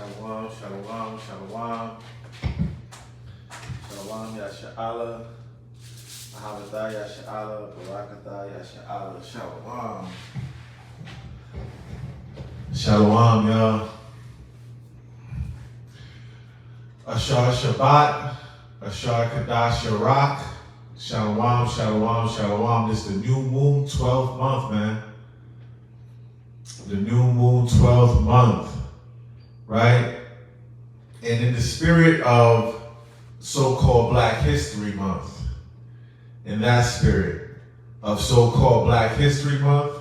Shalom, shalom, shalom. Shalom, Yasha'Allah. Ahavadah, Yasha'Allah. Barakadah, Yasha'Allah. Shalom. Shalom, y'all. Ashar Shabbat. Ashar Kadash Yarak. Shalom, shalom, shalom. This is the new moon 12th month, man. The new moon 12th month. Right? And in the spirit of so-called Black History Month, in that spirit of so-called Black History Month,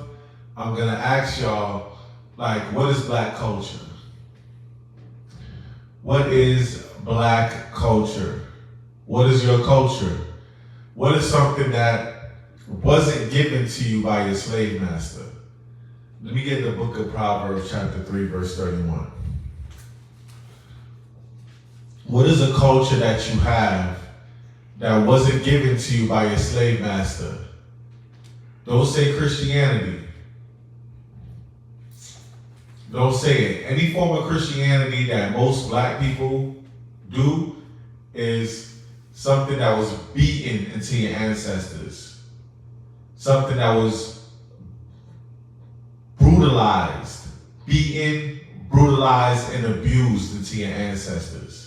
I'm going to ask y'all, like, what is Black culture? What is Black culture? What is your culture? What is something that wasn't given to you by your slave master? Let me get the book of Proverbs, chapter 3, verse 31. What is a culture that you have that wasn't given to you by your slave master? Don't say Christianity. Don't say it. Any form of Christianity that most Black people do is something that was beaten into your ancestors. Something that was brutalized, beaten, brutalized, and abused into your ancestors.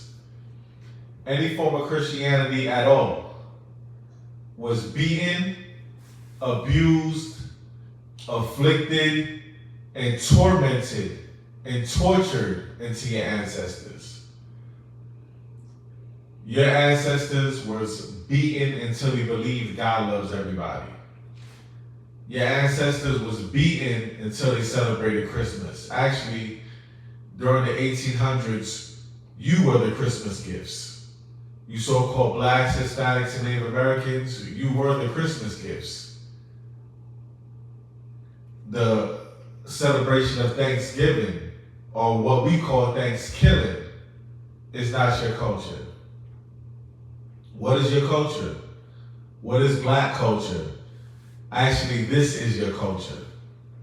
Any form of Christianity at all was beaten, abused, afflicted, and tormented and tortured into your ancestors. Your ancestors was beaten until they believed God loves everybody. Your ancestors was beaten until they celebrated Christmas. Actually, during the 1800s, you were the Christmas gifts. You so-called Blacks, Hispanics, and Native Americans, you were the Christmas gifts. The celebration of Thanksgiving, or what we call Thanksgiving, is not your culture. What is your culture? What is Black culture? Actually, this is your culture.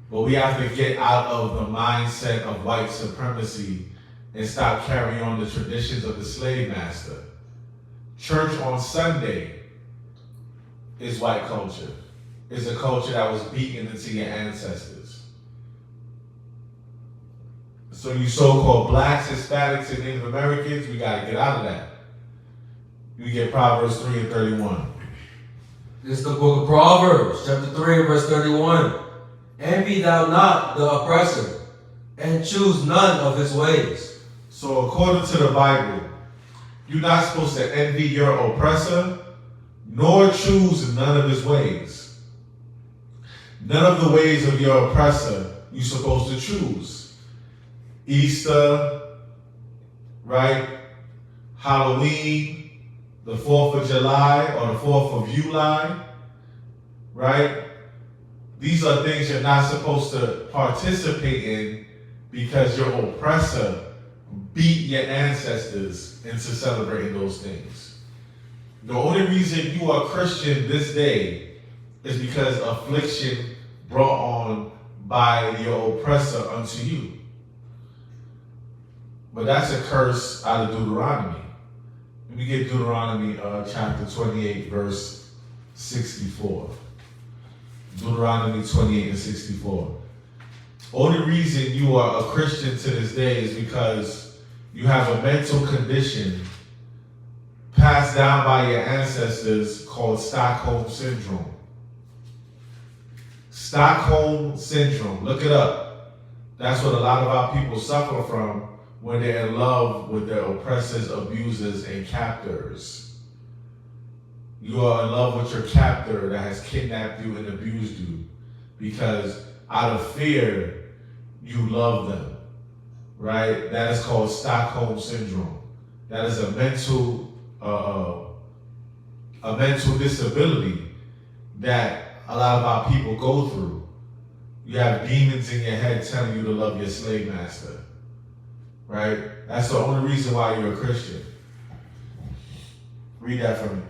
But we have to get out of the mindset of white supremacy and stop carrying on the traditions of the slave master. Church on Sunday is white culture. It's a culture that was beaten into your ancestors. So you so-called Blacks, Hispanics, and Native Americans, we got to get out of that. You get Proverbs 3 and 31. This is the book of Proverbs, chapter 3, verse 31. Envy thou not the oppressor, and choose none of his ways. So according to the Bible, you're not supposed to envy your oppressor, nor choose none of his ways. None of the ways of your oppressor you're supposed to choose. Easter, right? Halloween, the 4th of July or the 4th of July, right? These are things you're not supposed to participate in because your oppressor beat your ancestors into celebrating those things. The only reason you are Christian this day is because affliction brought on by your oppressor unto you. But that's a curse out of Deuteronomy. Let me get Deuteronomy chapter 28, verse 64. Deuteronomy 28 and 64. Only reason you are a Christian to this day is because you have a mental condition passed down by your ancestors called Stockholm Syndrome. Stockholm Syndrome, look it up. That's what a lot of our people suffer from when they're in love with their oppressors, abusers, and captors. You are in love with your captor that has kidnapped you and abused you because out of fear, you love them. Right? That is called Stockholm Syndrome. That is a mental disability that a lot of our people go through. You have demons in your head telling you to love your slave master. Right? That's the only reason why you're a Christian. Read that for me.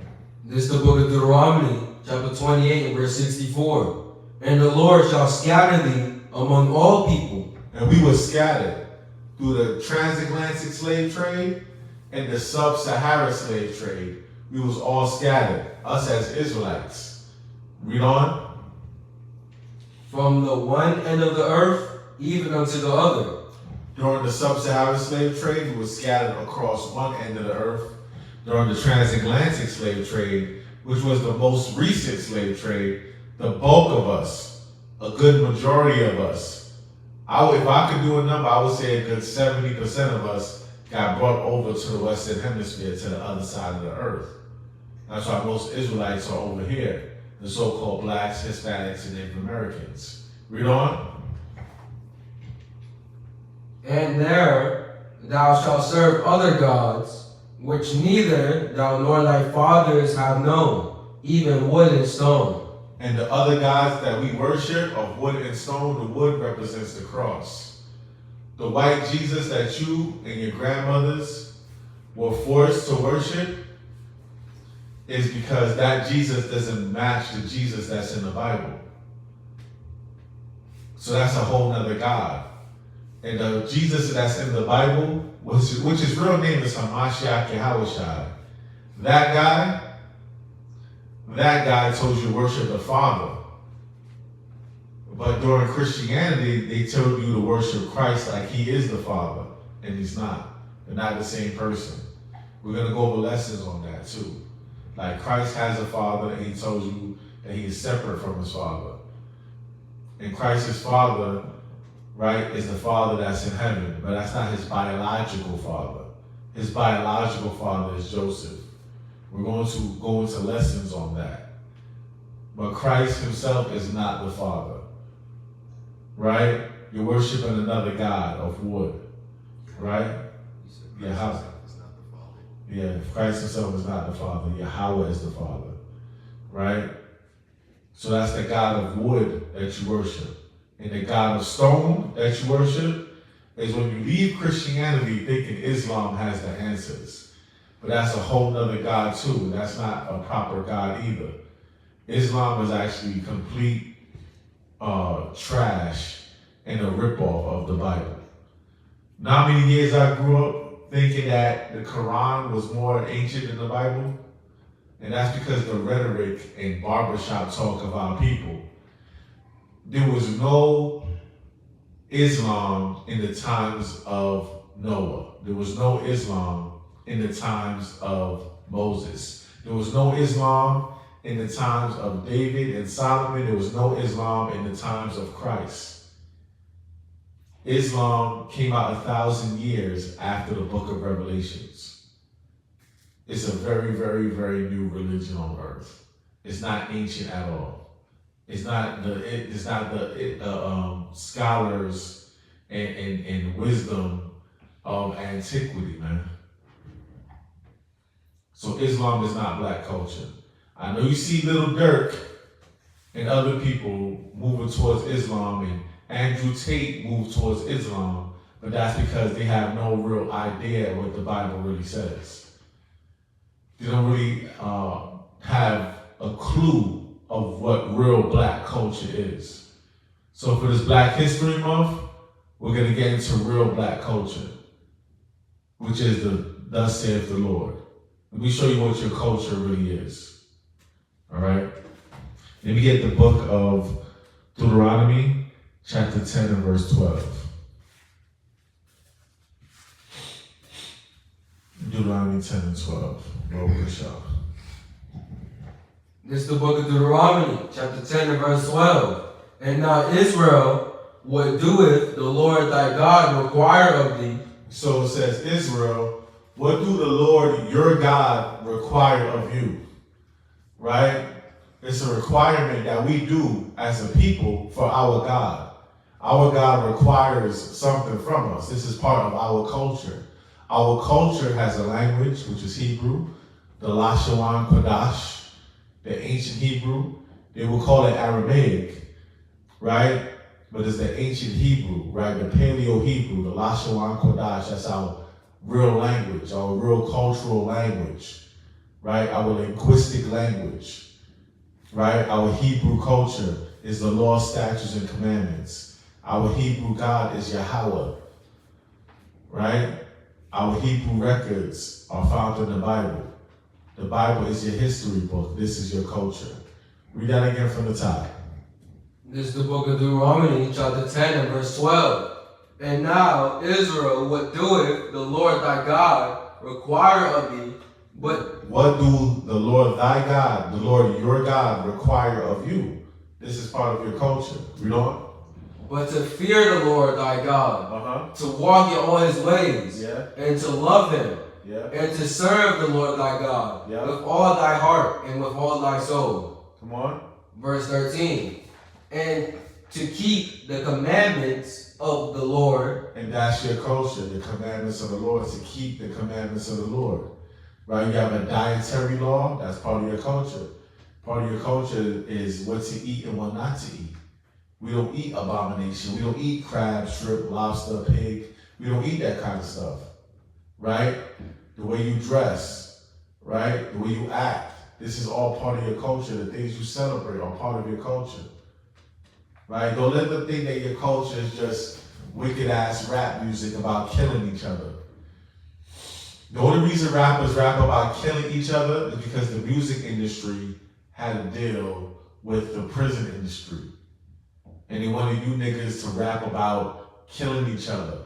This is the book of Deuteronomy, chapter 28 and verse 64. And the Lord shall scatter thee among all people. And we were scattered. through the transatlantic slave trade and the sub-Saharan slave trade, we was all scattered, us as Israelites. Read on. From the one end of the earth even unto the other. During the sub-Saharan slave trade, we were scattered across one end of the earth. During the transatlantic slave trade, which was the most recent slave trade, the bulk of us, a good majority of us, if I could do a number, I would say a good 70% of us got brought over to the Western Hemisphere, to the other side of the earth. That's why most Israelites are over here, the so-called blacks, Hispanics, and Native Americans. Read on. And there thou shalt serve other gods, which neither thou nor thy fathers have known, even wood and stone. And the other gods that we worship of wood and stone, the wood represents the cross. The white Jesus that you and your grandmothers were forced to worship is because that Jesus doesn't match the Jesus that's in the Bible. So that's a whole nother God. And the Jesus that's in the Bible, which his real name is Hamashiach Yahushua, that guy told you to worship the Father. But during Christianity, they told you to worship Christ like he is the Father, and he's not. They're not the same person. We're going to go over lessons on that too. Like Christ has a Father, and he told you that he is separate from his Father. And Christ's Father, right, is the Father that's in heaven, but that's not his biological father. His biological father is Joseph. We're going to go into lessons on that. But Christ himself is not the Father, right? You're worshiping another God of wood, right? Yeah, how? Yeah, Christ himself is not the Father. Yahweh is the Father, right? So that's the God of wood that you worship. And the God of stone that you worship is when you leave Christianity thinking Islam has the answers. But that's a whole nother God too. That's not a proper God either. Islam is actually complete trash and a ripoff of the Bible. Not many years I grew up thinking that the Quran was more ancient than the Bible. And that's because the rhetoric and barbershop talk of our people. There was no Islam in the times of Noah. There was no Islam in the times of Moses. There was no Islam in the times of David and Solomon. There was no Islam in the times of Christ. Islam came out 1,000 years after the book of Revelations. It's a very, very, very new religion on earth. It's not ancient at all. It's not the scholars and wisdom of antiquity, man. So Islam is not black culture. I know you see Little Dirk and other people moving towards Islam, and Andrew Tate moved towards Islam, but that's because they have no real idea of what the Bible really says. They don't really have a clue of what real black culture is. So for this Black History Month, we're going to get into real black culture, which is the thus saith the Lord. Let me show you what your culture really is. All right? Let me get the book of Deuteronomy, chapter 10 and verse 12. Deuteronomy 10 and 12. This is the book of Deuteronomy, chapter 10 and verse 12. And now Israel, what doeth the Lord thy God require of thee? So it says, Israel, what do the Lord your God require of you? Right? It's a requirement that we do as a people for our God. Our God requires something from us. This is part of our culture. Our culture has a language, which is Hebrew, the Lashawan Kodash, the ancient Hebrew. They will call it Aramaic, right? But it's the ancient Hebrew, right? The Paleo Hebrew, the Lashawan Kodash. That's our real language, our real cultural language, right? Our linguistic language, right? Our Hebrew culture is the law, statutes, and commandments. Our Hebrew God is Yahweh. right? Our Hebrew records are found in the Bible. The Bible is your history book. This is your culture. Read that again from the top. This is the book of Deuteronomy, chapter 10 and verse 12. And now, Israel, what doeth the Lord thy God require of thee, but what do the Lord thy God, the Lord your God, require of you? This is part of your culture. Read on. But to fear the Lord thy God, to walk in all his ways, and to love him, and to serve the Lord thy God with all thy heart and with all thy soul. Come on. Verse 13. And to keep the commandments of the Lord. And that's your culture, the commandments of the Lord, to keep the commandments of the Lord. Right? You have a dietary law, that's part of your culture. Part of your culture is what to eat and what not to eat. We don't eat abomination. We don't eat crab, shrimp, lobster, pig. We don't eat that kind of stuff. Right? The way you dress, right? The way you act. This is all part of your culture. The things you celebrate are part of your culture. Right? Don't let them think that your culture is just wicked ass rap music about killing each other. The only reason rappers rap about killing each other is because the music industry had a deal with the prison industry. And they wanted you niggas to rap about killing each other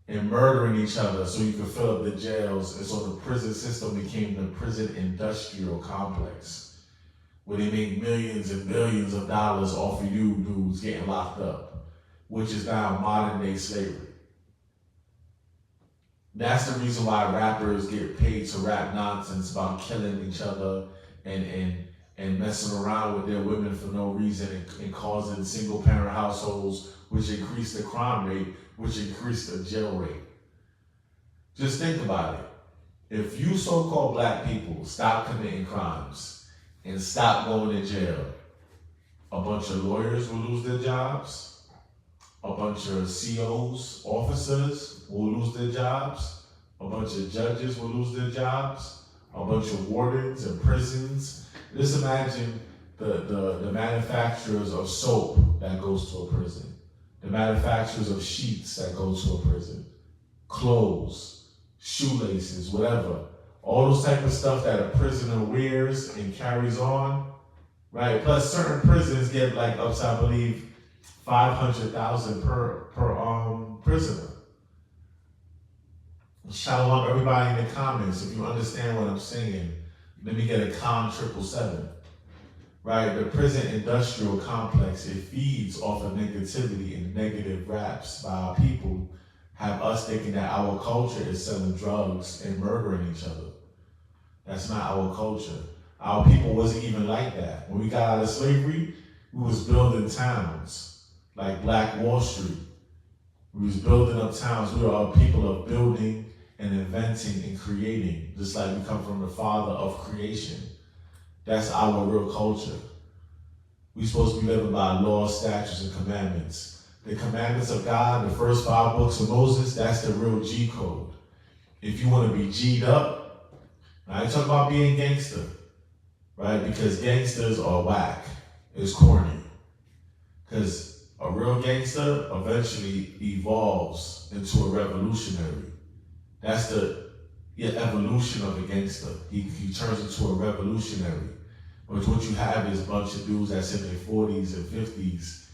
and murdering each other so you could fill up the jails. And so the prison system became the prison industrial complex, where they make millions and billions of dollars off of you dudes getting locked up, which is now modern day slavery. That's the reason why rappers get paid to rap nonsense about killing each other and messing around with their women for no reason and causing single parent households, which increase the crime rate, which increase the jail rate. Just think about it. If you so-called black people stop committing crimes and stop going to jail, a bunch of lawyers will lose their jobs. A bunch of COs, officers will lose their jobs. A bunch of judges will lose their jobs. A bunch of wardens in prisons. Just imagine the manufacturers of soap that goes to a prison. The manufacturers of sheets that go to a prison. Clothes, shoelaces, whatever. All those type of stuff that a prisoner wears and carries on, right? Plus certain prisons get like up to, I believe, $500,000 per prisoner. Shout out everybody in the comments if you understand what I'm saying. Let me get a calm 777. Right? The prison industrial complex, it feeds off of negativity and negative raps by our people, have us thinking that our culture is selling drugs and murdering each other. That's not our culture. Our people wasn't even like that. When we got out of slavery, we was building towns. Like Black Wall Street. We was building up towns. We are a people of building and inventing and creating, just like we come from the father of creation. That's our real culture. We're supposed to be living by laws, statutes, and commandments. The commandments of God, the first 5 books of Moses, that's the real G code. If you want to be G'd up, I ain't talking about being gangster, right? Because gangsters are whack. It's corny. Because a real gangster eventually evolves into a revolutionary. That's the evolution of a gangster. He turns into a revolutionary. But what you have is a bunch of dudes that's in their 40s and 50s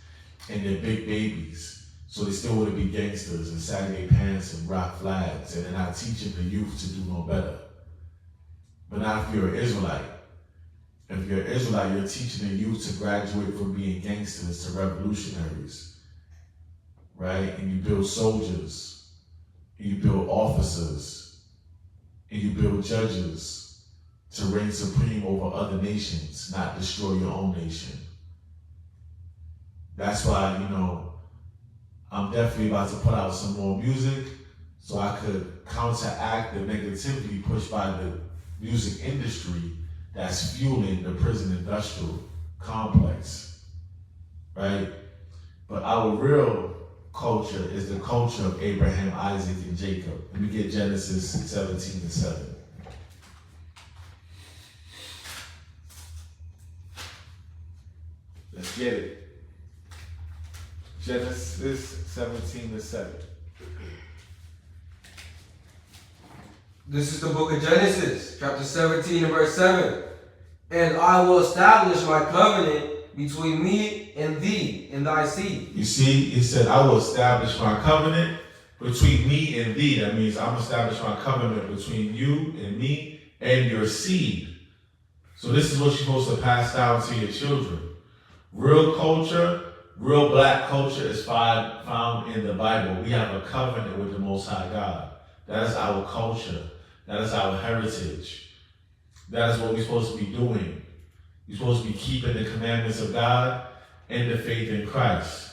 and they're big babies. So they still want to be gangsters and sag their pants and rock flags, and they're not teaching the youth to do no better. But not if you're an Israelite. If you're an Israelite, you're teaching the youth to graduate from being gangsters to revolutionaries, right? And you build soldiers, and you build officers, and you build judges to reign supreme over other nations, not destroy your own nation. That's why, I'm definitely about to put out some more music so I could counteract the negativity pushed by the music industry that's fueling the prison industrial complex, right? But our real culture is the culture of Abraham, Isaac, and Jacob. Let me get Genesis 17:7. Let's get it. Genesis 17:7. This is the book of Genesis, chapter 17 and verse 7. And I will establish my covenant between me and thee and thy seed. You see, he said, I will establish my covenant between me and thee. That means I'm establish my covenant between you and me and your seed. So this is what you're supposed to pass down to your children. Real culture, real black culture is found in the Bible. We have a covenant with the Most High God. That is our culture. That is our heritage. That is what we're supposed to be doing. We're supposed to be keeping the commandments of God and the faith in Christ.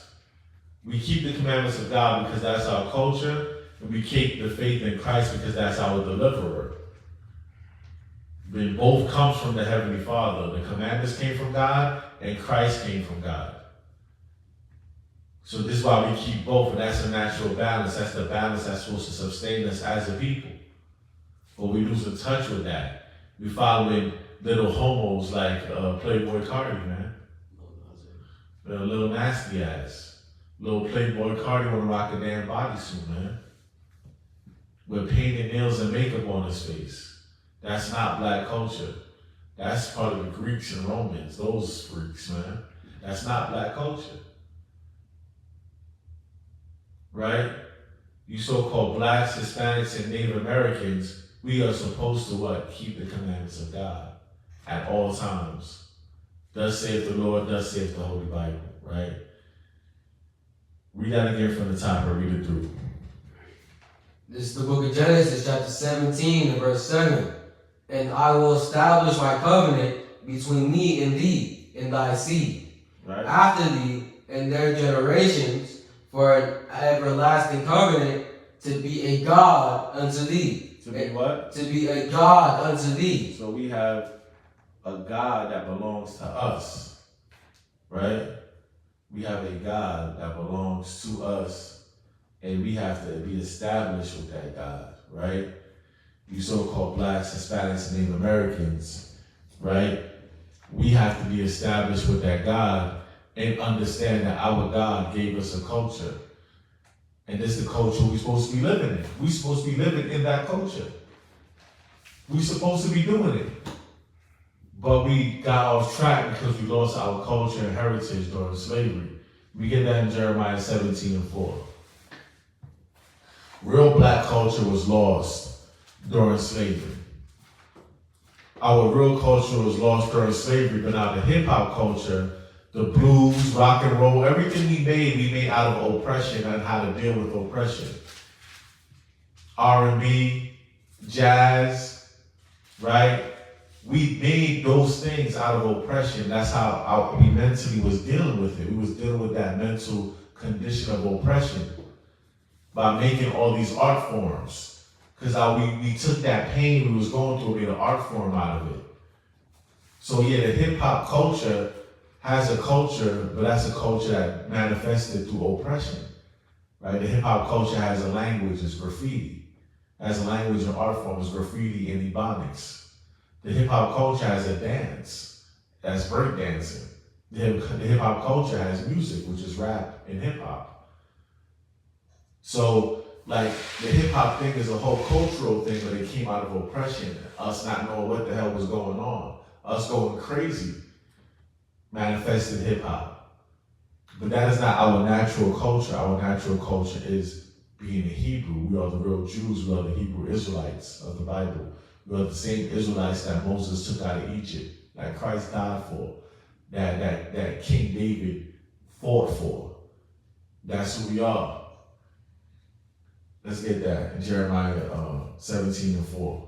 We keep the commandments of God because that's our culture, and we keep the faith in Christ because that's our deliverer. But both comes from the Heavenly Father. The commandments came from God, and Christ came from God. So this is why we keep both, and that's a natural balance. That's the balance that's supposed to sustain us as a people. But we lose in touch with that. We following little homos like Playboy Cardi, man. A little nasty ass. Little Playboy Cardi wanna rock a damn bodysuit, man. With painted nails and makeup on his face. That's not black culture. That's part of the Greeks and Romans, those freaks, man. That's not black culture. Right? You so-called blacks, Hispanics, and Native Americans, we are supposed to what? Keep the commandments of God at all times. Thus saith the Lord, thus saith the Holy Bible, right? Read that again from the top or read it through. This is the book of Genesis, chapter 17 and verse 7. And I will establish my covenant between me and thee and thy seed. Right. After thee and their generations for an everlasting covenant to be a God unto thee. To be what? To be a God unto thee. So we have a God that belongs to us, right? We have a God that belongs to us, and we have to be established with that God, right? You so-called blacks, Hispanics, and Native Americans, right? We have to be established with that God and understand that our God gave us a culture. And this is the culture we're supposed to be living in. We're supposed to be living in that culture. We're supposed to be doing it. But we got off track because we lost our culture and heritage during slavery. We get that in Jeremiah 17 and 4. Real black culture was lost during slavery. Our real culture was lost during slavery, but now the hip-hop culture, the blues, rock and roll, everything we made out of oppression and how to deal with oppression. R&B, jazz, right? We made those things out of oppression. That's how we mentally was dealing with it. We was dealing with that mental condition of oppression by making all these art forms. Because we took that pain we was going through and made an art form out of it. So yeah, the hip-hop culture has a culture, but that's a culture that manifested through oppression, right? The hip-hop culture has a language, it's graffiti. Has a language and art form, it's graffiti and ebonics. The hip-hop culture has a dance, that's breakdancing. The hip-hop culture has music, which is rap and hip-hop. So, like, the hip-hop thing is a whole cultural thing, but it came out of oppression, us not knowing what the hell was going on, us going crazy. Manifested hip-hop. But that is not our natural culture. Our natural culture is being a Hebrew. We are the real Jews. We are the Hebrew Israelites of the Bible. We are the same Israelites that Moses took out of Egypt, that Christ died for, that King David fought for. That's who we are. Let's get that in Jeremiah 17 and 4.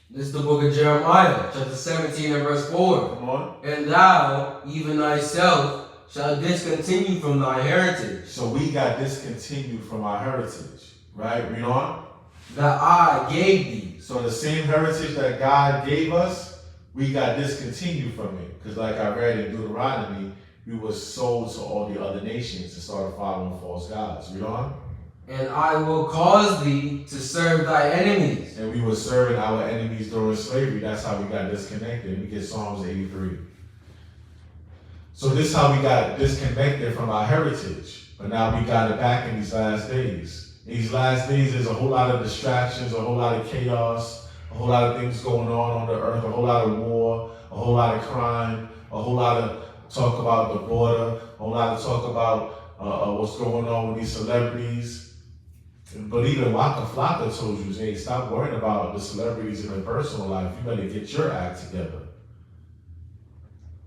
This is the book of Jeremiah, chapter 17 and verse 4. Come on. And thou, even thyself, shalt discontinue from thy heritage. So we got discontinued from our heritage, right? Read on. That I gave thee. So the same heritage that God gave us, we got discontinued from it. Because like I read in Deuteronomy, we were sold to all the other nations and started following false gods. Read on. And I will cause thee to serve thy enemies. And we were serving our enemies during slavery. That's how we got disconnected. We get Psalms 83. So this is how we got disconnected from our heritage. But now we got it back in these last days. These last days, there's a whole lot of distractions, a whole lot of chaos, a whole lot of things going on the earth, a whole lot of war, a whole lot of crime, a whole lot of talk about the border, a whole lot of talk about what's going on with these celebrities. But even Waka Flocka told you, hey, stop worrying about the celebrities in their personal life. You better get your act together.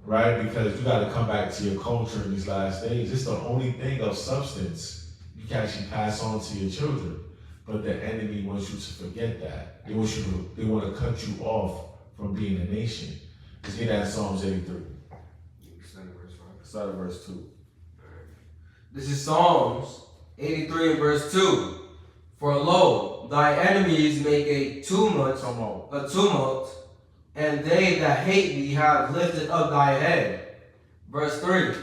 Right? Because you got to come back to your culture in these last days. It's the only thing of substance you can actually pass on to your children. But the enemy wants you to forget that. They want to cut you off from being a nation. Let's get that in Psalms 83. Start at verse 2. This is Psalms 83 and verse 2. For lo, thy enemies make a tumult, and they that hate thee have lifted up thy head. Verse 3.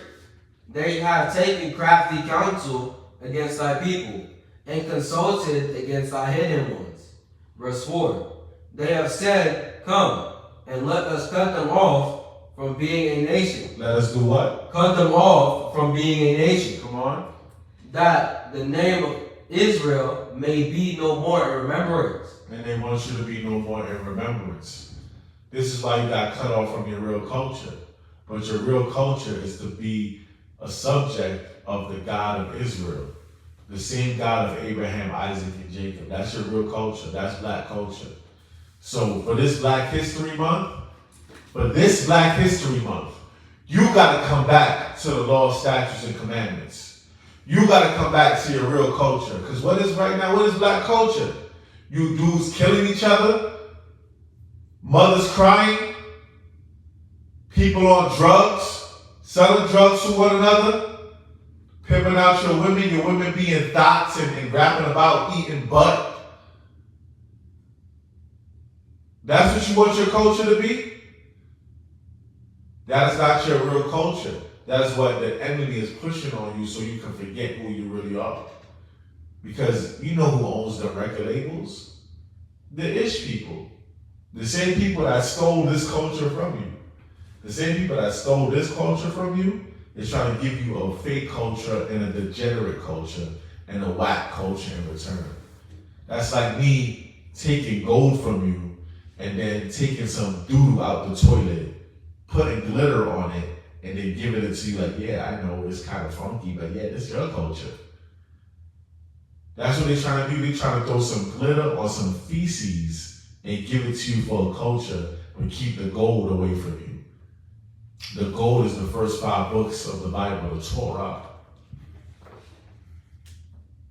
They have taken crafty counsel against thy people, and consulted against thy hidden ones. Verse 4. They have said, come, and let us cut them off from being a nation. Let us do what? Cut them off from being a nation. Come on. That the name of Israel may be no more in remembrance. And they want you to be no more in remembrance. This is why you got cut off from your real culture. But your real culture is to be a subject of the God of Israel. The same God of Abraham, Isaac, and Jacob. That's your real culture. That's black culture. So for this Black History Month, you got to come back to the law, statutes, and commandments. You got to come back to your real culture. Because what is right now, what is black culture? You dudes killing each other, mothers crying, people on drugs, selling drugs to one another, pimping out your women being thoughts and rapping about eating butt. That's what you want your culture to be? That is not your real culture. That is what the enemy is pushing on you so you can forget who you really are. Because you know who owns the record labels? The Ish people. The same people that stole this culture from you. The same people that stole this culture from you is trying to give you a fake culture and a degenerate culture and a whack culture in return. That's like me taking gold from you and then taking some doo-doo out the toilet, putting glitter on it, and then giving it to you like, yeah, I know it's kind of funky, but yeah, this is your culture. That's what they're trying to do. They're trying to throw some glitter or some feces and give it to you for a culture, but keep the gold away from you. The gold is the first 5 books of the Bible, the Torah.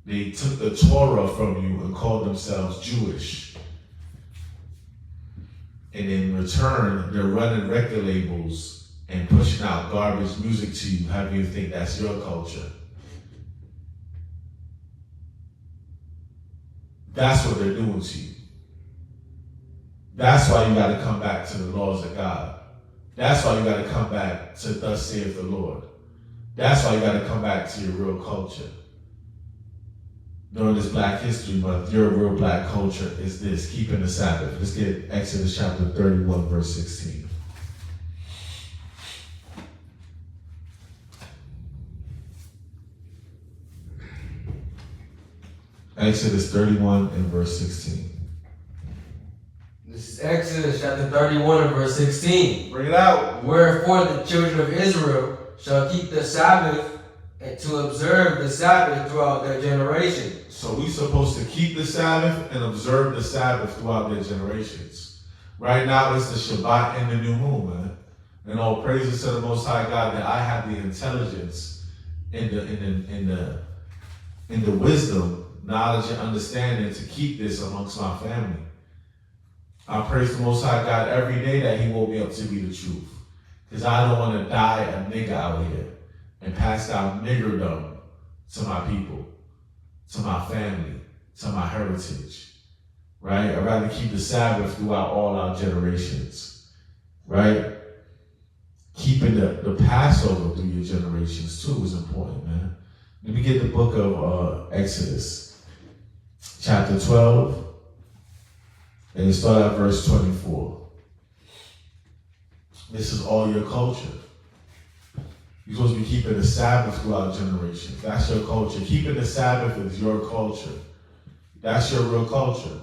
They took the Torah from you and called themselves Jewish. And in return, they're running record labels and pushing out garbage music to you, having you think that's your culture. That's what they're doing to you. That's why you got to come back to the laws of God. That's why you got to come back to thus saith the Lord. That's why you got to come back to your real culture. During this Black History Month, your real black culture is this, keeping the Sabbath. Let's get Exodus chapter 31, verse 16. Exodus 31 and verse 16. This is Exodus chapter 31 and verse 16. Bring it out. Wherefore the children of Israel shall keep the Sabbath and to observe the Sabbath throughout their generations. So we're supposed to keep the Sabbath and observe the Sabbath throughout their generations. Right now it's the Shabbat and the new moon, man. And all praises to the Most High God that I have the intelligence and the wisdom, knowledge, and understanding to keep this amongst my family. I praise the Most High God every day that He woke me up to be the truth. Because I don't want to die a nigga out here and pass down niggerdom to my people, to my family, to my heritage. Right? I'd rather keep the Sabbath throughout all our generations. Right? Keeping the Passover through your generations too is important, man. Let me get the book of Exodus, chapter 12. And you start at verse 24. This is all your culture. You're supposed to be keeping the Sabbath throughout generations. That's your culture. Keeping the Sabbath is your culture. That's your real culture,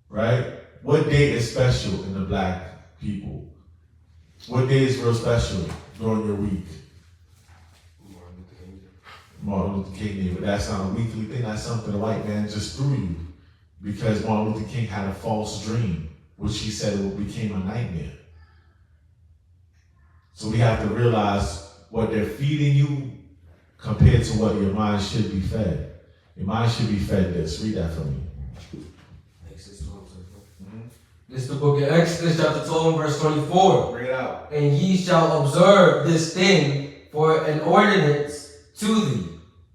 right? What day is special in the black people? What day is real special during your week? Martin Luther King Day, but that's not a weekly thing. That's something the white man just threw you because Martin Luther King had a false dream, which he said it became a nightmare. So we have to realize what they're feeding you compared to what your mind should be fed. Your mind should be fed this. Read that for me. This is the book of Exodus, chapter 12, verse 24. Bring it out. And ye shall observe this thing for an ordinance to thee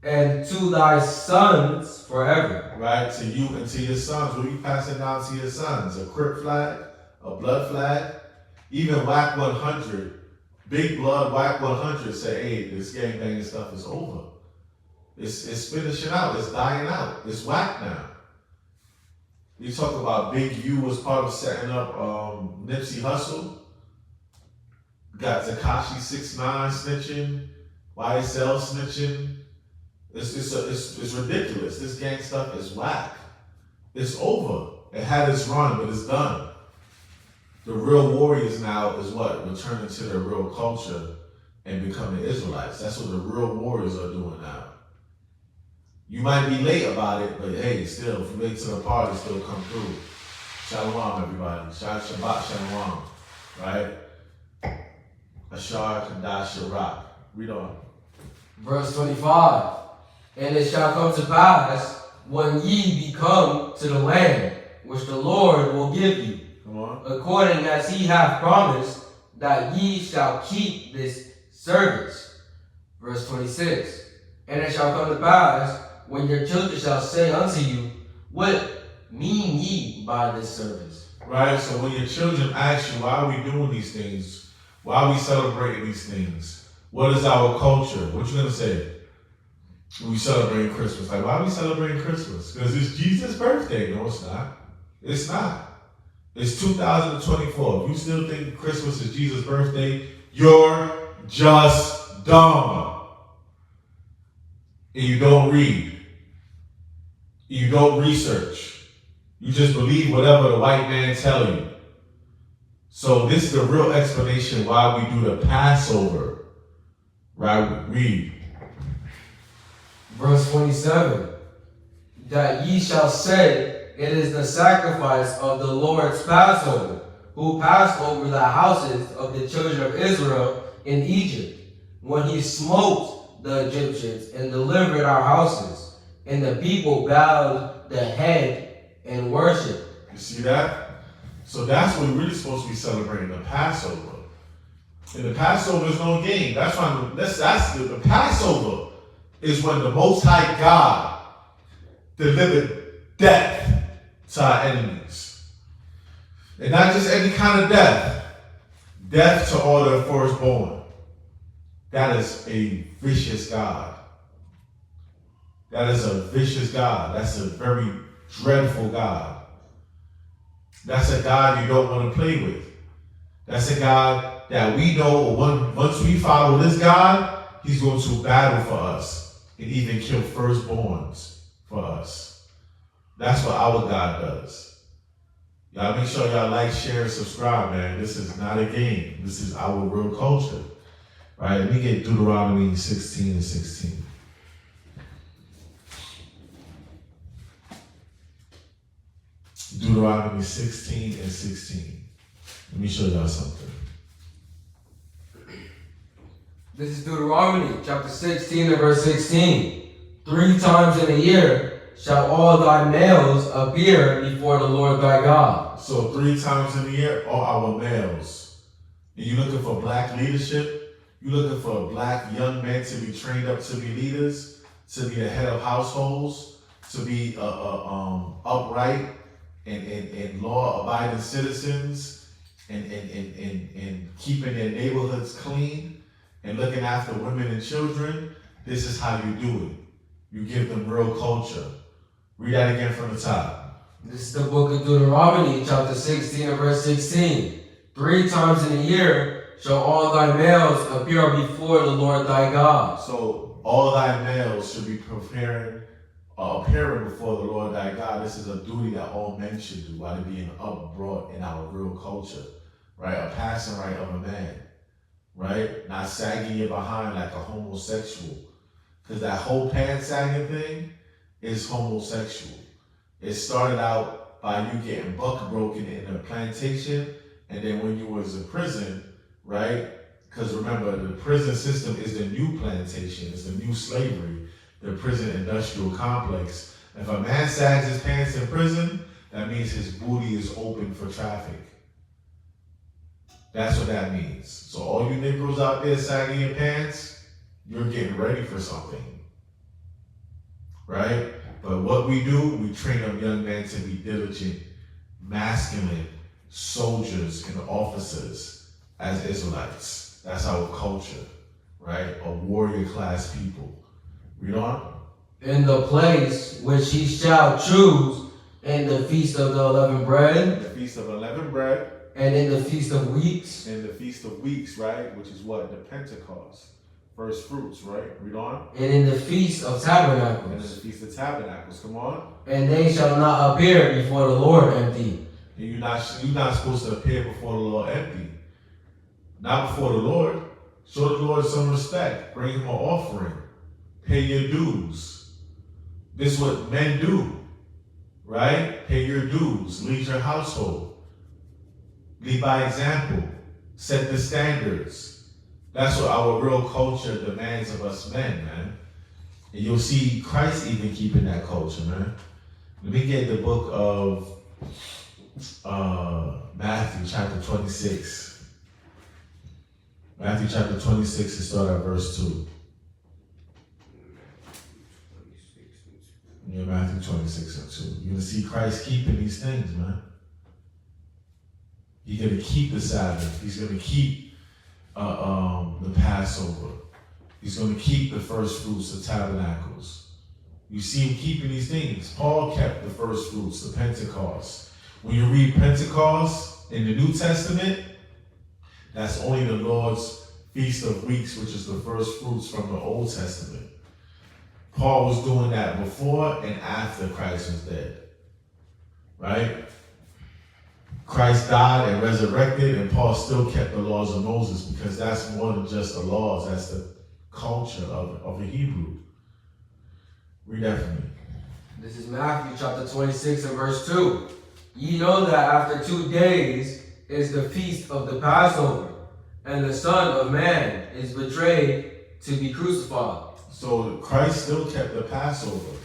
and to thy sons forever. Right, to you and to your sons. What are you passing down to your sons? A crip flag? A blood flag? Even WAC 100, Big Blood WAC 100 say, hey, this gangbanging stuff is over. It's finishing out. It's dying out. It's whack now. You talk about Big U was part of setting up Nipsey Hussle. Got Tekashi 6ix9ine snitching. YSL snitching. It's ridiculous. This gang stuff is whack. It's over. It had its run, but it's done. The real warriors now is what? Returning to their real culture and becoming Israelites. That's what the real warriors are doing now. You might be late about it, but hey, still, if you make it to the party, still come through. Shalom, everybody. Shabbat Shalom. Right? Ashar Kadash Sharach. Read on. Verse 25. And it shall come to pass when ye be come to the land which the Lord will give you, according as he hath promised, that ye shall keep this service. Verse 26. And it shall come to pass when your children shall say unto you, what mean ye by this service? Right, so when your children ask you, why are we doing these things? Why are we celebrating these things? What is our culture? What you gonna say? We celebrating Christmas. Like, why are we celebrating Christmas? Because it's Jesus' birthday. No, it's not. It's not. It's 2024. If you still think Christmas is Jesus' birthday, you're just dumb. And you don't read. You don't research. You just believe whatever the white man tell you. So this is the real explanation why we do the Passover. Right? Read. Verse 27. That ye shall say, it is the sacrifice of the Lord's Passover, who passed over the houses of the children of Israel in Egypt, when he smote the Egyptians and delivered our houses, and the people bowed the head and worshiped. You see that? So that's what we're really supposed to be celebrating, the Passover. And the Passover is no game. That's why the Passover is when the Most High God delivered death to our enemies. And not just any kind of death. Death to all the firstborn. That is a vicious God. That is a vicious God. That's a very dreadful God. That's a God you don't want to play with. That's a God that we know once we follow this God, he's going to battle for us and even kill firstborns for us. That's what our God does. Y'all make sure y'all like, share, and subscribe, man. This is not a game. This is our real culture. All right, let me get Deuteronomy 16 and 16. Deuteronomy 16 and 16. Let me show y'all something. This is Deuteronomy chapter 16 and verse 16. 3 times in a year shall all thy males appear before the Lord thy God. So 3 times in a year, all our males. And you looking for black leadership? You looking for black young men to be trained up to be leaders, to be the head of households, to be upright and law-abiding citizens, and keeping their neighborhoods clean, and looking after women and children. This is how you do it. You give them real culture. Read that again from the top. This is the book of Deuteronomy, chapter 16 and verse 16. 3 times in a year shall all thy males appear before the Lord thy God. So all thy males should be preparing appearing before the Lord thy God. This is a duty that all men should do while they're being upbrought in our real culture, right? A passing right of a man, right? Not sagging your behind like a homosexual. Because that whole pants sagging thing is homosexual. It started out by you getting buck broken in a plantation, and then when you was in prison, right? Because remember, the prison system is the new plantation, it's the new slavery, the prison industrial complex. If a man sags his pants in prison, that means his booty is open for traffic. That's what that means. So all you Negroes out there sagging your pants, you're getting ready for something, right? But what we do, we train up young men to be diligent, masculine soldiers and officers as Israelites. That's our culture, right? A warrior class people. Read on. In the place which he shall choose, in the feast of the unleavened bread. The feast of unleavened bread. And in the feast of weeks. In the feast of weeks, right? Which is what? The Pentecost. First fruits, right? Read on. And in the feast of tabernacles. And in the feast of tabernacles. Come on. And they shall not appear before the Lord empty. And you're not supposed to appear before the Lord empty. Not before the Lord. Show the Lord some respect. Bring him an offering. Pay your dues. This is what men do, right? Pay your dues. Lead your household. Lead by example. Set the standards. That's what our real culture demands of us men, man. And you'll see Christ even keeping that culture, man. Let me get the book of Matthew chapter 26. Matthew chapter 26 and start at verse 2. Yeah, Matthew 26 and 2. You're going to see Christ keeping these things, man. He's going to keep the Sabbath. He's going to keep the Passover. He's going to keep the first fruits of tabernacles. You see him keeping these things. Paul kept the first fruits, the Pentecost. When you read Pentecost in the New Testament, that's only the Lord's Feast of Weeks, which is the first fruits from the Old Testament. Paul was doing that before and after Christ was dead, right? Christ died and resurrected, and Paul still kept the laws of Moses because that's more than just the laws. That's the culture of a Hebrew. Read that for me. This is Matthew chapter 26 and verse 2. Ye know that after 2 days is the feast of the Passover, and the Son of Man is betrayed to be crucified. So Christ still kept the Passover,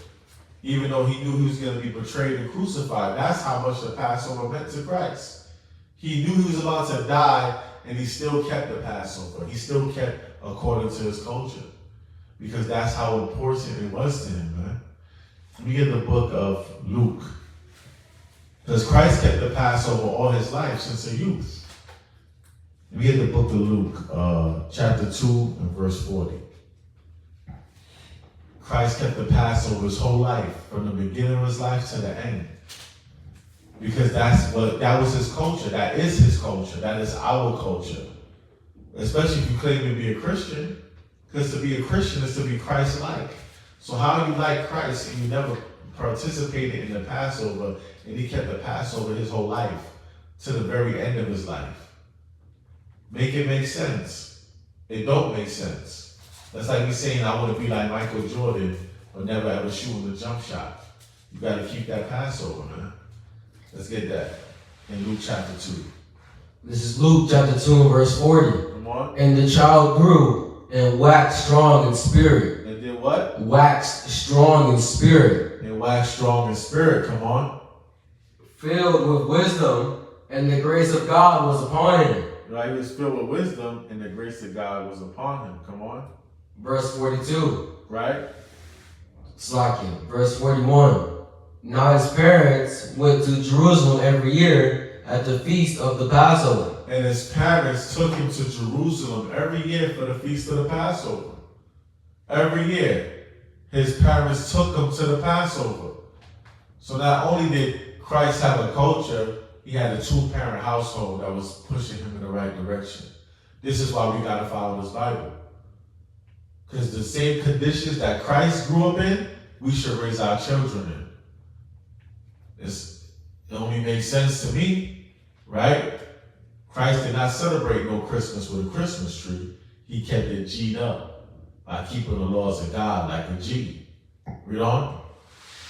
even though he knew he was going to be betrayed and crucified. That's how much the Passover meant to Christ. He knew he was about to die, and he still kept the Passover. He still kept according to his culture, because that's how important it was to him, man. Let me get the book of Luke, because Christ kept the Passover all his life since a youth. Let me get the book of Luke, chapter 2 and verse 40. Christ kept the Passover his whole life, from the beginning of his life to the end. Because that was his culture. That is his culture. That is our culture. Especially if you claim to be a Christian. Because to be a Christian is to be Christ-like. So how do you like Christ and you never participated in the Passover, and he kept the Passover his whole life to the very end of his life? Make it make sense. It don't make sense. That's like me saying I want to be like Michael Jordan but never ever shooting the jump shot. You got to keep that Passover, man. Let's get that in Luke chapter 2. This is Luke chapter 2 and verse 40. Come on. And the child grew and waxed strong in spirit. And did what? Waxed strong in spirit. And waxed strong in spirit. Come on. Filled with wisdom, and the grace of God was upon him. Right, he was filled with wisdom, and the grace of God was upon him. Come on. Verse 42. Right? Slacking. Verse 41. Now his parents went to Jerusalem every year at the feast of the Passover. And his parents took him to Jerusalem every year for the feast of the Passover. Every year, his parents took him to the Passover. So not only did Christ have a culture, he had a 2-parent household that was pushing him in the right direction. This is why we got to follow this Bible. Because the same conditions that Christ grew up in, we should raise our children in. It only makes sense to me, right? Christ did not celebrate no Christmas with a Christmas tree. He kept it G'd up by keeping the laws of God like a G. Read on.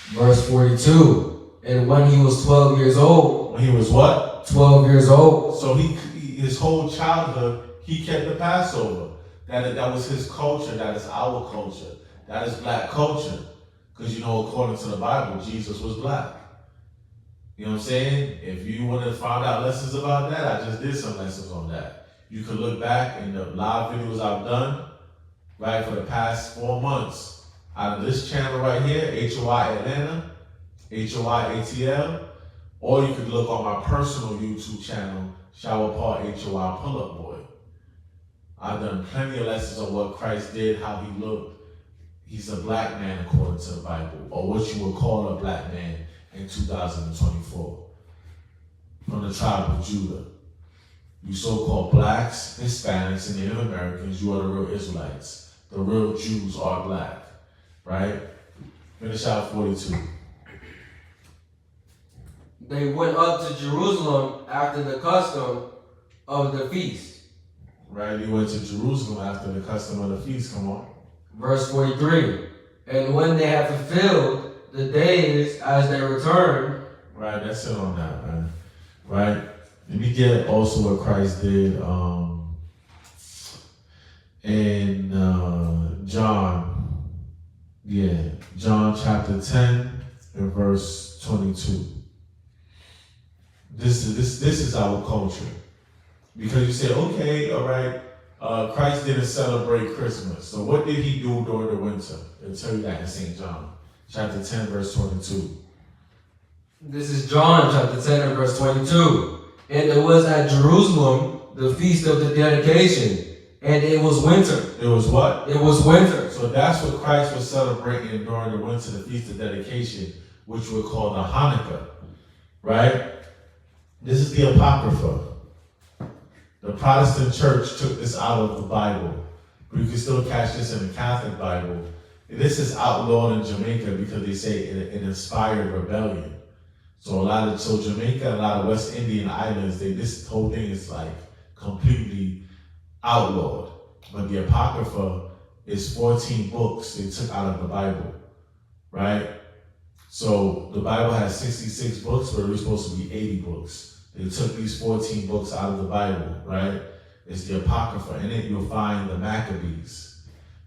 Verse 42. And when he was 12 years old. When he was what? 12 years old. So his whole childhood, he kept the Passover. That was his culture. That is our culture. That is black culture. Because, according to the Bible, Jesus was black. You know what I'm saying? If you want to find out lessons about that, I just did some lessons on that. You can look back in the live videos I've done, right, for the past 4 months. Out of this channel right here, HOI Atlanta, HOI ATL, or you could look on my personal YouTube channel, Shower Part HOI Pull Up Boy. I've done plenty of lessons on what Christ did, how he looked. He's a black man according to the Bible, or what you would call a black man in 2024. From the tribe of Judah. You so-called blacks, Hispanics, and Native Americans, you are the real Israelites. The real Jews are black, right? Finish out 42. They went up to Jerusalem after the custom of the feast. Right, he went to Jerusalem after the custom of the feast, come on. Verse 43. And when they had fulfilled the days as they returned. Right, that's it on that, man. Right? Let me get also what Christ did in John. Yeah, John chapter 10 and verse 22. This is our culture. Because you say, okay, all right, Christ didn't celebrate Christmas. So what did he do during the winter? It'll tell you that in St. John. Chapter 10, verse 22. This is John chapter 10 and verse 22. And it was at Jerusalem, the feast of the dedication. And it was winter. It was what? It was winter. So that's what Christ was celebrating during the winter, the feast of dedication, which we call the Hanukkah. Right? This is the Apocrypha. The Protestant church took this out of the Bible. But you can still catch this in the Catholic Bible. This is outlawed in Jamaica because they say it inspired rebellion. So Jamaica and a lot of West Indian islands, this whole thing is like completely outlawed. But the Apocrypha is 14 books they took out of the Bible, right? So the Bible has 66 books, but it was supposed to be 80 books. They took these 14 books out of the Bible, right? It's the Apocrypha. In it, you'll find the Maccabees,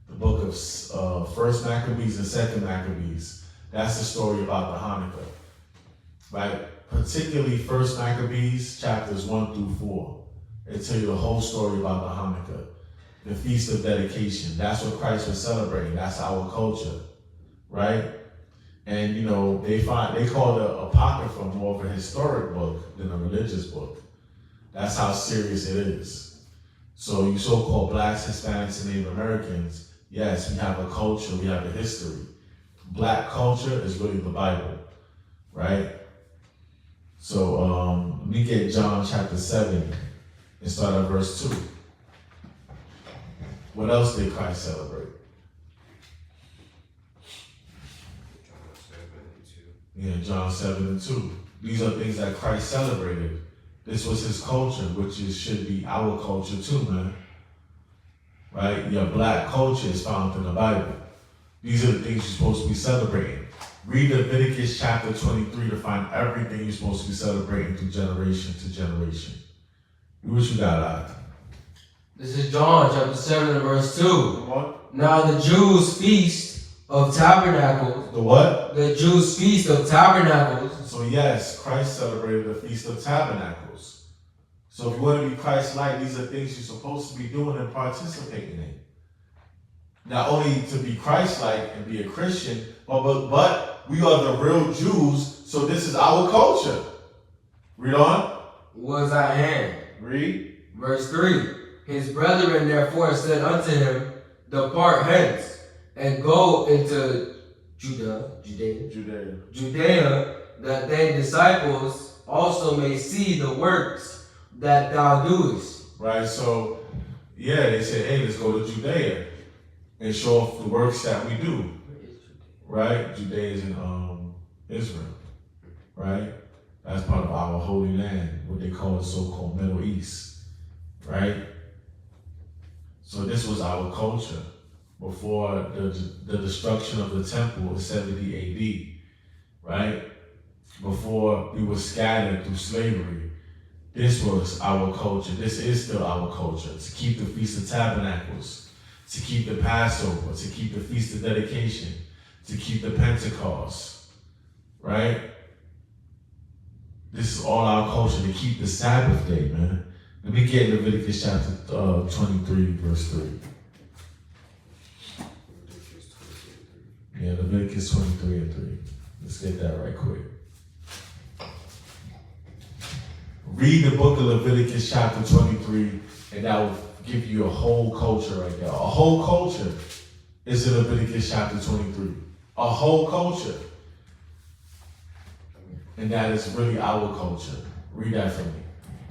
the book of First Maccabees and Second Maccabees. That's the story about the Hanukkah, right? Particularly First Maccabees, chapters 1 through 4. They tell you the whole story about the Hanukkah, the Feast of Dedication. That's what Christ was celebrating. That's our culture, right? And they call the Apocrypha more of a historic book than a religious book. That's how serious it is. So you so-called blacks, Hispanics, and Native Americans, yes, we have a culture, we have a history. Black culture is really the Bible, right? So let me get John chapter 7 and start at verse 2. What else did Christ celebrate? Yeah, John 7 and 2. These are things that Christ celebrated. This was his culture, which should be our culture too, man. Right? Your black culture is found in the Bible. These are the things you're supposed to be celebrating. Read Leviticus chapter 23 to find everything you're supposed to be celebrating through generation to generation. What you got, Lad? This is John chapter 7 and verse 2. Come on. Now the Jews' feast of tabernacles. The what? The Jews' feast of tabernacles. So yes, Christ celebrated the Feast of Tabernacles. So if you want to be Christ-like, these are things you're supposed to be doing and participating in. Not only to be Christ-like and be a Christian, but we are the real Jews, so this is our culture. Read on. Was at hand. Read. Verse 3. His brethren therefore said unto him, Depart hence, and go into Judea, that they disciples also may see the works that thou doest. Right, so, yeah, they said, hey, let's go to Judea and show off the works that we do. right? Judaism and Israel, right? That's part of our Holy Land, what they call the so-called Middle East, right? So this was our culture before the destruction of the temple in 70 AD, right? Before we were scattered through slavery. This was our culture. This is still our culture. To keep the Feast of Tabernacles, to keep the Passover, to keep the Feast of Dedication, to keep the Pentecost, right? This is all our culture, to keep the Sabbath day, man. Let me get Leviticus chapter 23, verse 3. Yeah, Leviticus 23 and 3. Let's get that right quick. Read the book of Leviticus chapter 23, and that will give you a whole culture right there. A whole culture is in Leviticus chapter 23. A whole culture. And that is really our culture. Read that for me.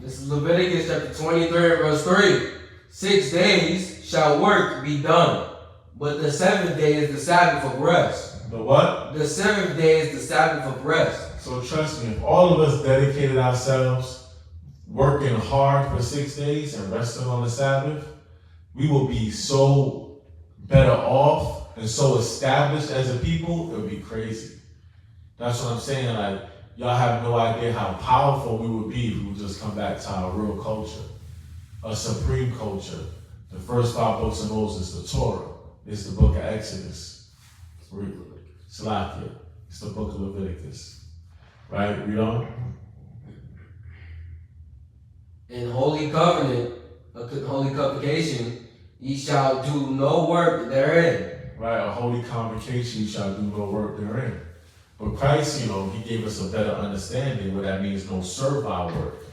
This is Leviticus chapter 23, verse 3. 6 days shall work be done, but the 7th day is the Sabbath of rest. The what? The 7th day is the Sabbath of rest. So trust me, if all of us dedicated ourselves working hard for 6 days and resting on the Sabbath, we will be so better off and so established as a people, it would be crazy. That's what I'm saying. Like, y'all have no idea how powerful we would be if we would just come back to our real culture, a supreme culture. The first 5 books of Moses, the Torah, is the book of Exodus. Salakia, it's the book of Leviticus. Right? Read on. In holy covenant, a holy convocation, ye shall do no work therein. Right, a holy convocation, you shall do no work therein. But Christ, he gave us a better understanding what that means, no servile work.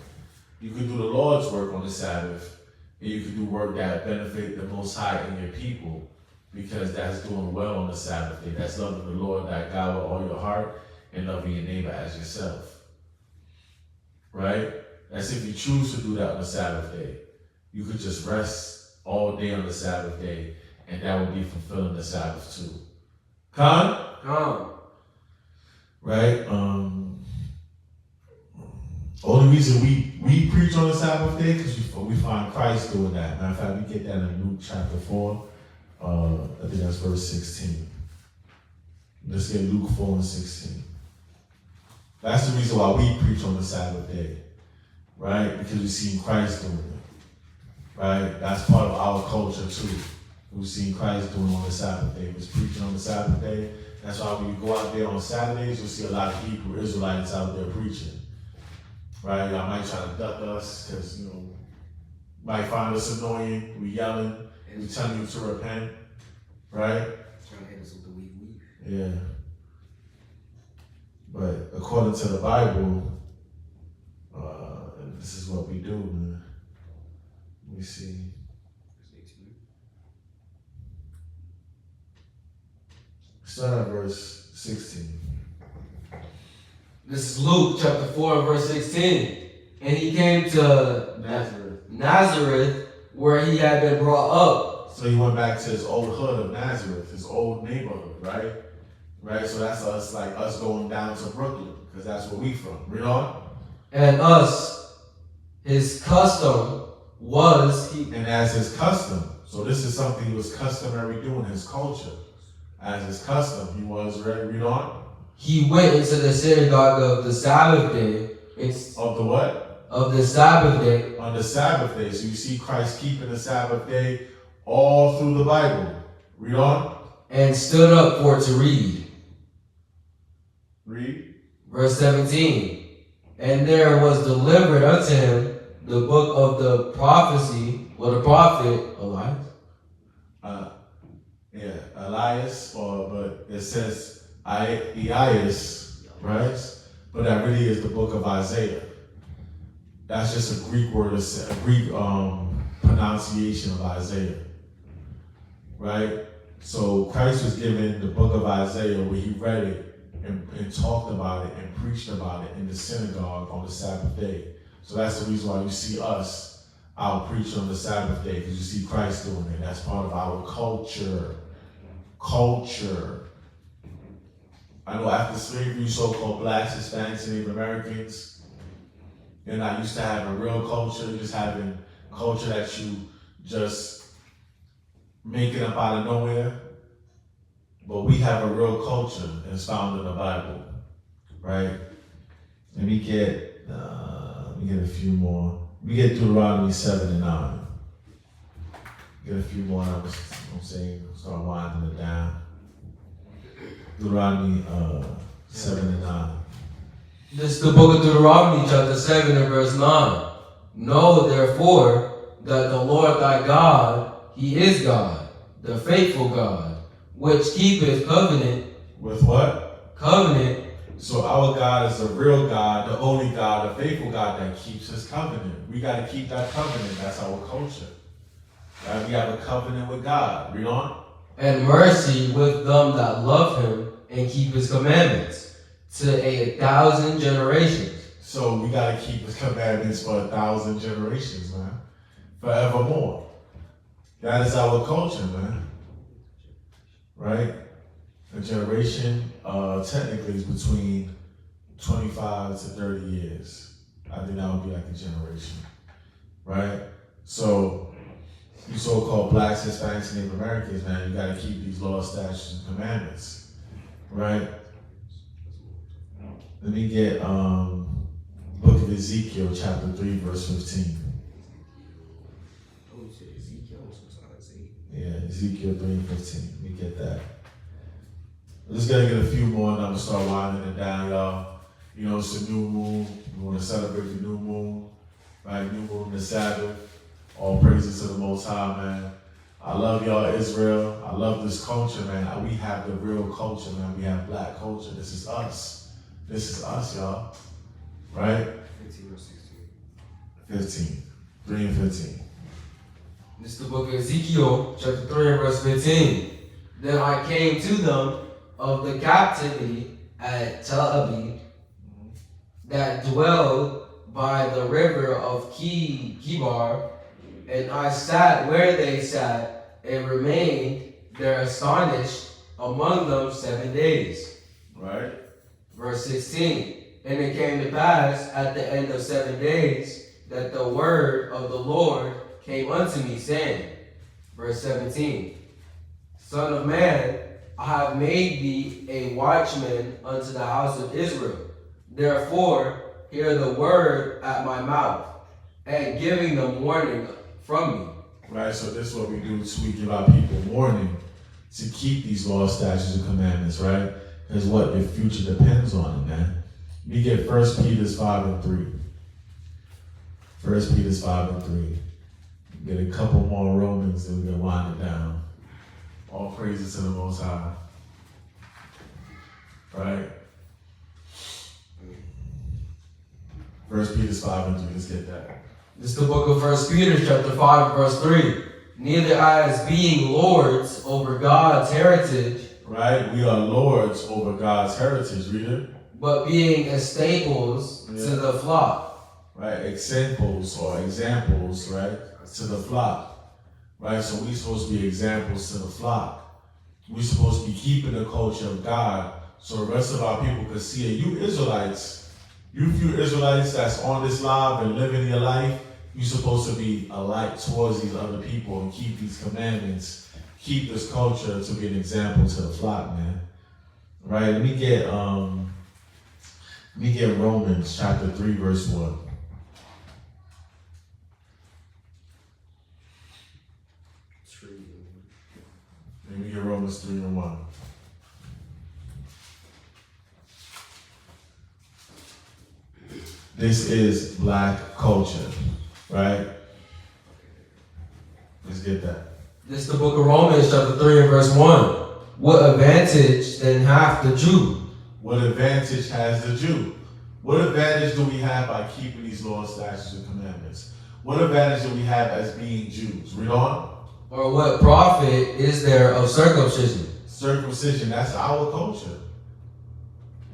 You could do the Lord's work on the Sabbath, and you could do work that benefit the Most High and your people, because that's doing well on the Sabbath day. That's loving the Lord thy God with all your heart and loving your neighbor as yourself. Right? That's if you choose to do that on the Sabbath day. You could just rest all day on the Sabbath day, and that would be fulfilling the Sabbath too. Con? Right? Only reason we preach on the Sabbath day because we find Christ doing that. Matter of fact, we get that in Luke chapter 4. I think that's verse 16. Let's get Luke 4 and 16. That's the reason why we preach on the Sabbath day. Right? Because we've seen Christ doing it. Right? That's part of our culture too. We've seen Christ doing on the Sabbath day. He was preaching on the Sabbath day. That's why when you go out there on Saturdays, you'll see a lot of Hebrew Israelites out there preaching. Right? Y'all might try to duck us because, might find us annoying. We yelling. We telling you to repent. Right? Trying to hit us with the weak. Yeah. But according to the Bible, this is what we do, man. Let me see. Start at verse 16. This is Luke chapter 4, verse 16. And he came to Nazareth, where he had been brought up. So he went back to his old hood of Nazareth, his old neighborhood, right? Right, so that's us going down to Brooklyn, because that's where we from. Read on. And his custom was And as his custom, so this is something he was customary doing in his culture. As his custom, he was ready. Read on. He went into the synagogue of the Sabbath day. Of the what? Of the Sabbath day. On the Sabbath day. So you see Christ keeping the Sabbath day all through the Bible. Read on. And stood up for to read. Read. Verse 17. And there was delivered unto him the book of the prophecy, or the prophet Elias. Elias, but it says Elias, right? But that really is the book of Isaiah. That's just a Greek word, a Greek pronunciation of Isaiah, right? So Christ was given the book of Isaiah where he read it and talked about it and preached about it in the synagogue on the Sabbath day. So that's the reason why you see us out preaching on the Sabbath day, because you see Christ doing it. That's part of our culture. I know after slavery, so-called blacks, Hispanics, and Native Americans, you're not used to having real culture, you're just having culture that you just making up out of nowhere. But we have a real culture, and it's found in the Bible, right? Let me get a few more. We get Deuteronomy 7 and 9. Get a few more. I'm saying, start winding it down. Deuteronomy 7 and 9. This is the book of Deuteronomy, chapter 7 and verse 9. Know therefore that the Lord thy God, he is God, the faithful God, which keepeth covenant. With what? Covenant. So our God is the real God, the only God, the faithful God that keeps his covenant. We got to keep that covenant. That's our culture. Right? We have a covenant with God. Read on. And mercy with them that love him and keep his commandments to 1,000 generations. So we got to keep his commandments for 1,000 generations, man. Forevermore. That is our culture, man. Right? A generation technically is between 25 to 30 years. I think that would be like a generation. Right? So you so-called blacks, Hispanics, and Native Americans, man, you got to keep these laws, statutes, and commandments. Right? Let me get book of Ezekiel, chapter 3, verse 15. Yeah, Ezekiel 3 and 15. Let me get that. I'm just gonna get a few more and I'm gonna start winding it down, y'all. You know, it's a new moon. We want to celebrate the new moon, right? New moon, the Sabbath. All praises to the Most High, man. I love y'all, Israel. I love this culture, man. We have the real culture, man. We have black culture. This is us. This is us, y'all. Right? 15 or 16. 15. 3 and 15. This is the book of Ezekiel, chapter 3 and verse 15. Then I came to them of the captivity at Tel Aviv that dwelled by the river of Kibar, and I sat where they sat and remained there astonished among them 7 days. Right. Verse 16. And it came to pass at the end of 7 days that the word of the Lord came unto me, saying, verse 17, Son of man, I have made thee a watchman unto the house of Israel. Therefore, hear the word at my mouth, and giving them warning from me. Right, so this is what we do. We give our people warning to keep these laws, statutes, and commandments, right? Because what their future depends on it, man. We get 1 Peter 5 and 3. 1 Peter 5 and 3. Get a couple more Romans and we're going to wind it down. All praises to the Most High. Right? 1 Peter 5 and 3. Let's get that. This is the book of 1 Peter, chapter 5, verse 3. Neither as being lords over God's heritage. Right? We are lords over God's heritage, reader. But being examples to the flock. Right? Examples, right? To the flock. Right? So we're supposed to be examples to the flock. We're supposed to be keeping the culture of God so the rest of our people can see it. You Israelites, you few Israelites that's on this live and living your life, you're supposed to be a light towards these other people and keep these commandments, keep this culture to be an example to the flock, man. Right? Let me get Romans chapter 3, verse 1. Let me get Romans 3 and 1. This is black culture, right? Let's get that. This is the book of Romans, chapter 3 and verse 1. What advantage then hath the Jew? What advantage has the Jew? What advantage do we have by keeping these laws, statutes, and commandments? What advantage do we have as being Jews? Read on. Or what profit is there of circumcision? Circumcision, that's our culture.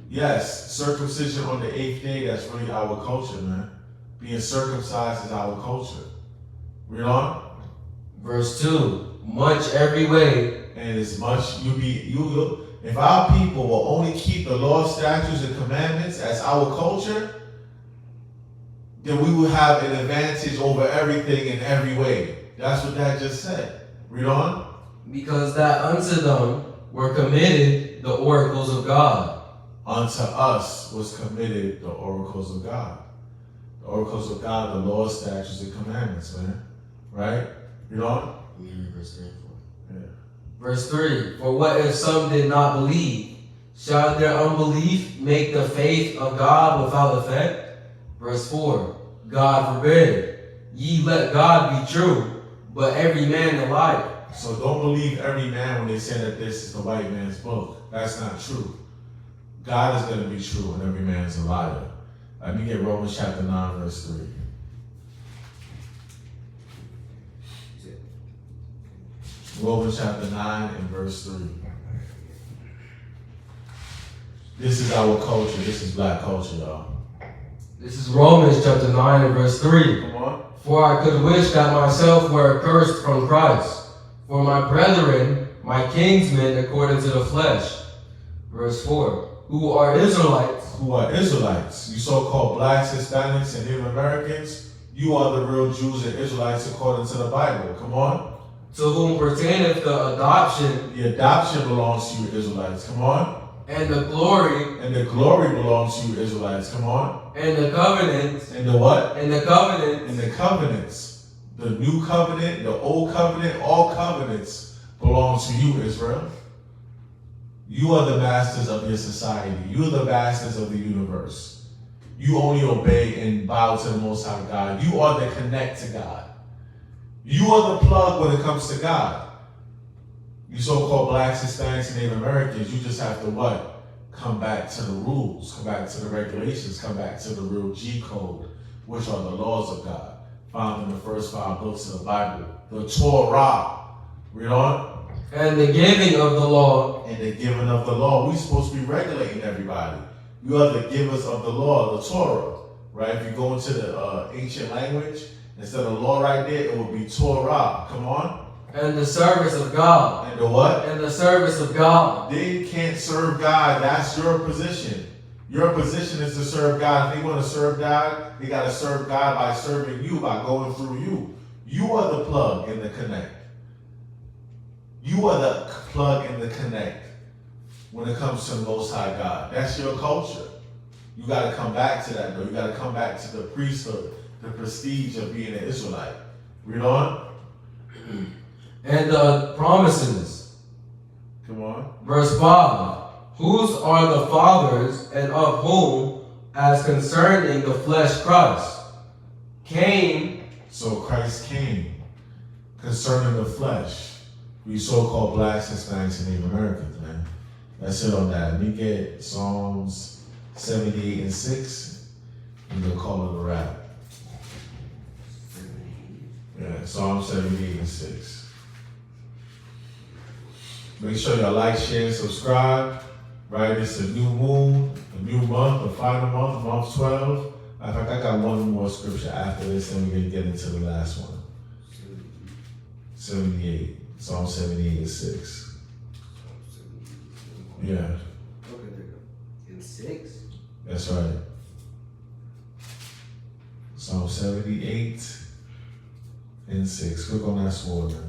Yes, circumcision on the 8th day, that's really our culture, man. Being circumcised is our culture. Read on. Verse 2. Much every way. And as much if our people will only keep the law, statutes, and commandments as our culture, then we will have an advantage over everything in every way. That's what that just said. Read on. Because that unto them were committed the oracles of God. Unto us was committed the oracles of God. The oracles of God, the law, statutes, and commandments, man. Right? Read on. Verse 3 and 4. Yeah. Verse 3. For what if some did not believe? Shall their unbelief make the faith of God without effect? Verse 4. God forbid. Ye let God be true, but every man a liar. So don't believe every man when they say that this is the white man's book. That's not true. God is going to be true and every man's a liar. Let me get Romans chapter 9, verse 3. Romans chapter 9 and verse 3. This is our culture. This is black culture, y'all. This is Romans chapter 9 and verse 3. Come on. For I could wish that myself were accursed from Christ, for my brethren, my kinsmen according to the flesh. Verse 4. Who are Israelites. Who are Israelites. You so-called blacks, Hispanics, and Native Americans, you are the real Jews and Israelites according to the Bible. Come on. To whom pertaineth the adoption. The adoption belongs to you Israelites. Come on. And the glory. And the glory belongs to you Israelites. Come on. And the covenants. And the what? And the covenants. And the covenants. The new covenant, the old covenant, all covenants belong to you, Israel. You are the masters of your society. You are the masters of the universe. You only obey and bow to the Most High God. You are the connect to God. You are the plug when it comes to God. You so-called blacks, Hispanics, and Native Americans, you just have to what? Come back to the rules, come back to the regulations, come back to the real G code, which are the laws of God, found in the first 5 books of the Bible, the Torah. Read on. And the giving of the law. And the giving of the law. We're supposed to be regulating everybody. You are the givers of the law, the Torah. Right? If you go into the ancient language, instead of law right there, it would be Torah. Come on. And the service of God. And the what? And the service of God. They can't serve God. That's your position. Your position is to serve God. If they want to serve God, they got to serve God by serving you, by going through you. You are the plug in the connect. You are the plug in the connect when it comes to the Most High God. That's your culture. You got to come back to that, though. You got to come back to the priesthood, the prestige of being an Israelite. Read on. And the promises. Come on. Verse 5. Whose are the fathers, and of whom, as concerning the flesh Christ, came. So Christ came concerning the flesh. We so-called blacks, Hispanics, and Native Americans, man. That's it on that. Let me get Psalms 78 and 6, and we'll call it a wrap. Yeah, Psalm 78 and 6. Make sure y'all like, share, subscribe. Right, it's a new moon, a new month, the final month, month 12. In fact, I got one more scripture after this, and we're going to get into the last one. 78. Psalm 78 and 6. Yeah. Okay, there you go. In 6? That's right. Psalm 78 and 6. Click on that sword, man.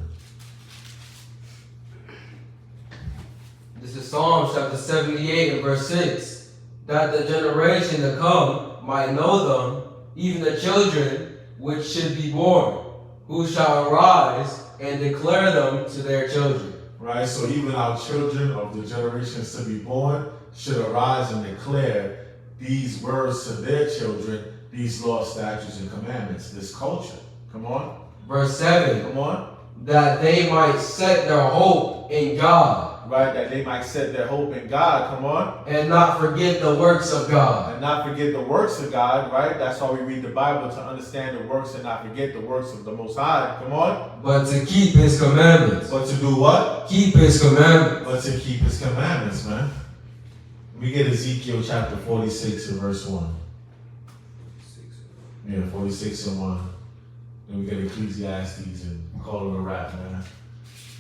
This is Psalm chapter 78 and verse 6. That the generation to come might know them, even the children which should be born, who shall arise and declare them to their children. Right, so even our children of the generations to be born should arise and declare these words to their children, these laws, statutes, and commandments, this culture. Come on. Verse 7. Come on. That they might set their hope in God. Right, that they might set their hope in God. Come on. And not forget the works of God. And not forget the works of God, right? That's how we read the Bible, to understand the works and not forget the works of the Most High. Come on. But to keep His commandments. But to do what? Keep His commandments. But to keep His commandments, man. We get Ezekiel chapter 46 and verse 1. Yeah, 46 and 1. Then we get Ecclesiastes and call it a wrap, man.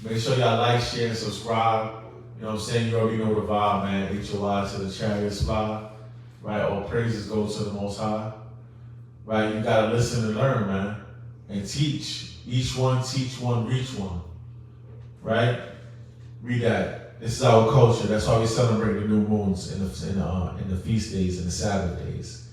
Make sure y'all like, share, and subscribe. You know what I'm saying? You already know the vibe, man. HOI to the chariots fly. Right? All praises go to the Most High. Right? You gotta listen and learn, man. And teach. Each one, teach one, reach one. Right? Read that. This is our culture. That's why we celebrate the new moons in the feast days and the Sabbath days.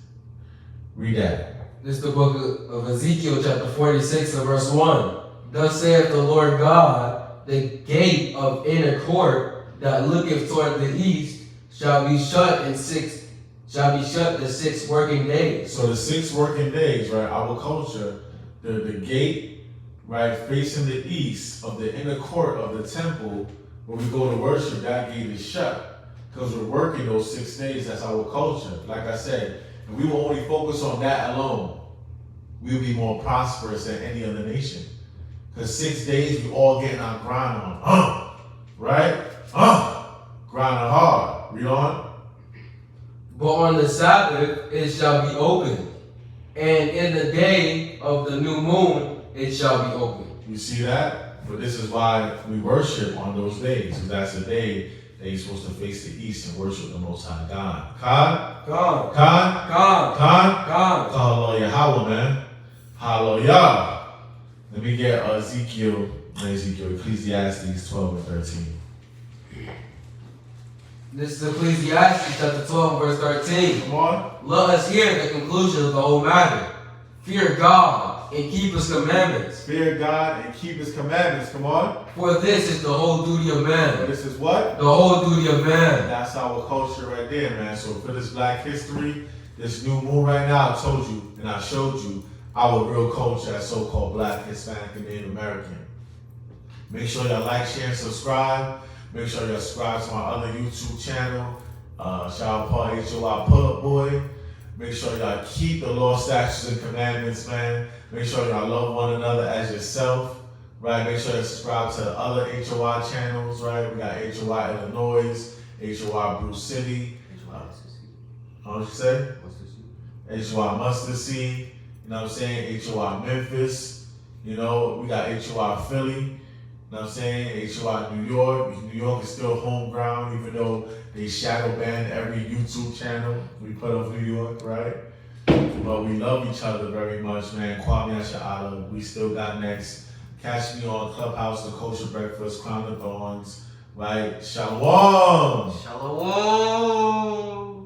Read that. This is the book of Ezekiel, chapter 46, and verse 1. Thus saith the Lord God, the gate of inner court that looketh toward the east shall be shut the 6 working days. So the 6 working days, right? Our culture, the gate, right, facing the east of the inner court of the temple, when we go to worship, that gate is shut because we're working those 6 days. That's our culture. Like I said, if we will only focus on that alone, we'll be more prosperous than any other nation. Because 6 days, we all getting our grind on. Right? Grinding hard. Read on. But on the Sabbath it shall be open, and in the day of the new moon it shall be open. You see that? But this is why we worship on those days. Because that's the day that you're supposed to face the east and worship the Most High God. God. Hallelujah. Hallelujah, man. Hallelujah. Let me get Ecclesiastes 12 and 13. This is Ecclesiastes chapter 12, verse 13. Come on. Let us hear the conclusion of the whole matter. Fear God and keep His commandments. Fear God and keep His commandments. Come on. For this is the whole duty of man. This is what? The whole duty of man. That's our culture right there, man. So for this Black History, this new moon right now, I told you and I showed you our real culture as so-called Black, Hispanic, and Native American. Make sure y'all like, share, and subscribe. Make sure y'all subscribe to my other YouTube channel. Shout out Paul HOI Pull-Up Boy. Make sure y'all keep the law, statutes, and commandments, man. Make sure y'all love one another as yourself, right? Make sure you subscribe to the other HOI channels, right? We got HOI Illinois, HOI Bruce City. What you say? HOI Mustard Seed. You know what I'm saying? HOI Memphis. You know, we got HOI Philly. You know what I'm saying? HOI New York. New York is still home ground, even though they shadow ban every YouTube channel we put of New York, right? But we love each other very much, man. Kwame Asha'ala. We still got next. Catch me on Clubhouse, The Kosher Breakfast, Crown of Thorns, right? Shalom! Shalom!